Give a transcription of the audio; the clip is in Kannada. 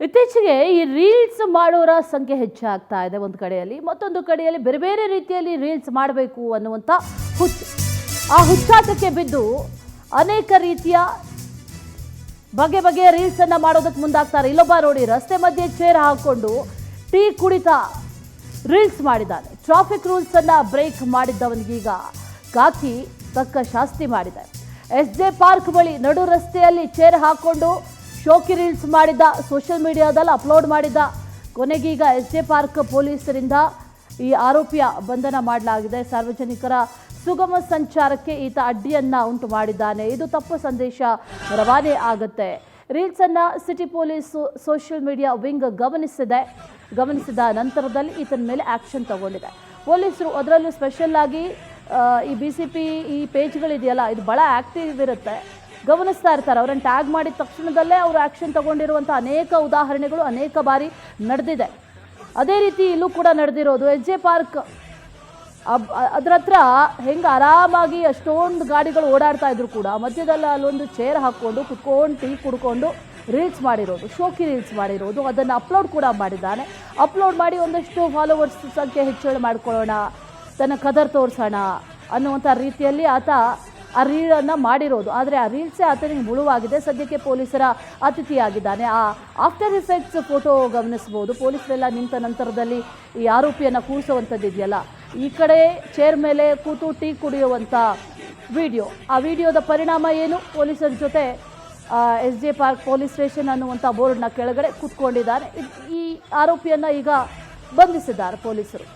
ಇತ್ತೀಚೆಗೆ ಈ ರೀಲ್ಸ್ ಮಾಡೋರ ಸಂಖ್ಯೆ ಹೆಚ್ಚಾಗ್ತಾ ಇದೆ ಒಂದು ಕಡೆಯಲ್ಲಿ, ಮತ್ತೊಂದು ಕಡೆಯಲ್ಲಿ ಬೇರೆ ಬೇರೆ ರೀತಿಯಲ್ಲಿ ರೀಲ್ಸ್ ಮಾಡಬೇಕು ಅನ್ನುವಂಥ ಹುಚ್ಚು. ಆ ಹುಚ್ಚಾಟಕ್ಕೆ ಬಿದ್ದು ಅನೇಕ ರೀತಿಯ ಬಗೆಯ ರೀಲ್ಸ್ ಅನ್ನ ಮಾಡೋದಕ್ಕೆ ಮುಂದಾಗ್ತಾರೆ. ಇಲ್ಲೊಬ್ಬ ನೋಡಿ ರಸ್ತೆ ಮಧ್ಯೆ ಚೇರ್ ಹಾಕೊಂಡು ಟೀ ಕುಡಿತಾ ರೀಲ್ಸ್ ಮಾಡಿದ್ದಾನೆ. ಟ್ರಾಫಿಕ್ ರೂಲ್ಸ್ ಅನ್ನ ಬ್ರೇಕ್ ಮಾಡಿದ್ದವನಿಗೀಗ ಕಾಕಿ ತಕ್ಕ ಶಾಸ್ತಿ ಮಾಡಿದೆ. SJ ಪಾರ್ಕ್ ಬಳಿ ನಡು ರಸ್ತೆಯಲ್ಲಿ ಚೇರ್ ಹಾಕೊಂಡು ಶೋಕಿ ರೀಲ್ಸ್ ಮಾಡಿದ್ದ, ಸೋಷಿಯಲ್ ಮೀಡಿಯಾದಲ್ಲಿ ಅಪ್ಲೋಡ್ ಮಾಡಿದ್ದ. ಕೊನೆಗೀಗ SJ ಪಾರ್ಕ್ ಪೊಲೀಸರಿಂದ ಈ ಆರೋಪಿಯ ಬಂಧನ ಮಾಡಲಾಗಿದೆ. ಸಾರ್ವಜನಿಕರ ಸುಗಮ ಸಂಚಾರಕ್ಕೆ ಈತ ಅಡ್ಡಿಯನ್ನ ಉಂಟು ಮಾಡಿದ್ದಾನೆ. ಇದು ತಪ್ಪು ಸಂದೇಶ ರವಾನೆ ಆಗುತ್ತೆ. ರೀಲ್ಸ್ ಅನ್ನ city police social media wing ಗಮನಿಸಿದ ನಂತರದಲ್ಲಿ ಈತನ ಮೇಲೆ ಆಕ್ಷನ್ ತಗೊಂಡಿದೆ. ಪೊಲೀಸರು ಅದರಲ್ಲೂ ಸ್ಪೆಷಲ್ ಆಗಿ ಈ BCP ಈ ಪೇಜ್ಗಳಿದೆಯಲ್ಲ, ಇದು ಬಹಳ ಆಕ್ಟಿವ್ ಇರುತ್ತೆ, ಗಮನಿಸ್ತಾ ಇರ್ತಾರೆ. ಅವರನ್ನು ಟ್ಯಾಗ್ ಮಾಡಿದ ತಕ್ಷಣದಲ್ಲೇ ಅವರು ಆಕ್ಷನ್ ತಗೊಂಡಿರುವಂಥ ಅನೇಕ ಉದಾಹರಣೆಗಳು ಅನೇಕ ಬಾರಿ ನಡೆದಿದೆ. ಅದೇ ರೀತಿ ಇಲ್ಲೂ ಕೂಡ ನಡೆದಿರೋದು. SJ ಪಾರ್ಕ್ ಅದರ ಹತ್ರ ಹೆಂಗೆ ಆರಾಮಾಗಿ ಅಷ್ಟೊಂದು ಗಾಡಿಗಳು ಓಡಾಡ್ತಾ ಇದ್ರು ಕೂಡ ಮಧ್ಯದಲ್ಲಿ ಅಲ್ಲೊಂದು ಚೇರ್ ಹಾಕ್ಕೊಂಡು ಕುತ್ಕೊಂಡು ಟೀ ಕುಡ್ಕೊಂಡು ರೀಲ್ಸ್ ಮಾಡಿರೋದು, ಶೋಕಿ ರೀಲ್ಸ್ ಮಾಡಿರೋದು, ಅದನ್ನು ಅಪ್ಲೋಡ್ ಕೂಡ ಮಾಡಿದ್ದಾನೆ. ಅಪ್ಲೋಡ್ ಮಾಡಿ ಒಂದಷ್ಟು ಫಾಲೋವರ್ಸ್ ಸಂಖ್ಯೆ ಹೆಚ್ಚಳ ಮಾಡ್ಕೊಳ್ಳೋಣ, ತನ್ನ ಕದರ್ ತೋರಿಸೋಣ ಅನ್ನುವಂಥ ರೀತಿಯಲ್ಲಿ ಆತ ಆ ರೀಲನ್ನು ಮಾಡಿರೋದು. ಆದರೆ ಆ ರೀಲ್ಸೇ ಆತನಿಗೆ ಮುಳುವಾಗಿದೆ. ಸದ್ಯಕ್ಕೆ ಪೊಲೀಸರ ಅತಿಥಿಯಾಗಿದ್ದಾನೆ. ಆ ಆಫ್ಟರ್ ಇಫೆಕ್ಟ್ಸ್ ಫೋಟೋ ಗಮನಿಸ್ಬೋದು. ಪೊಲೀಸರೆಲ್ಲ ನಿಂತ ನಂತರದಲ್ಲಿ ಈ ಆರೋಪಿಯನ್ನು ಕೂರಿಸುವಂಥದ್ದು ಇದೆಯಲ್ಲ, ಈ ಕಡೆ ಚೇರ್ ಮೇಲೆ ಕೂತು ಟೀ ಕುಡಿಯುವಂಥ ವಿಡಿಯೋ. ಆ ವಿಡಿಯೋದ ಪರಿಣಾಮ ಏನು? ಪೊಲೀಸರ ಜೊತೆ SJ ಪಾರ್ಕ್ ಪೊಲೀಸ್ ಸ್ಟೇಷನ್ ಅನ್ನುವಂಥ ಬೋರ್ಡ್ನ ಕೆಳಗಡೆ ಕೂತ್ಕೊಂಡಿದ್ದಾರೆ. ಈ ಆರೋಪಿಯನ್ನು ಈಗ ಬಂಧಿಸಿದ್ದಾರೆ ಪೊಲೀಸರು.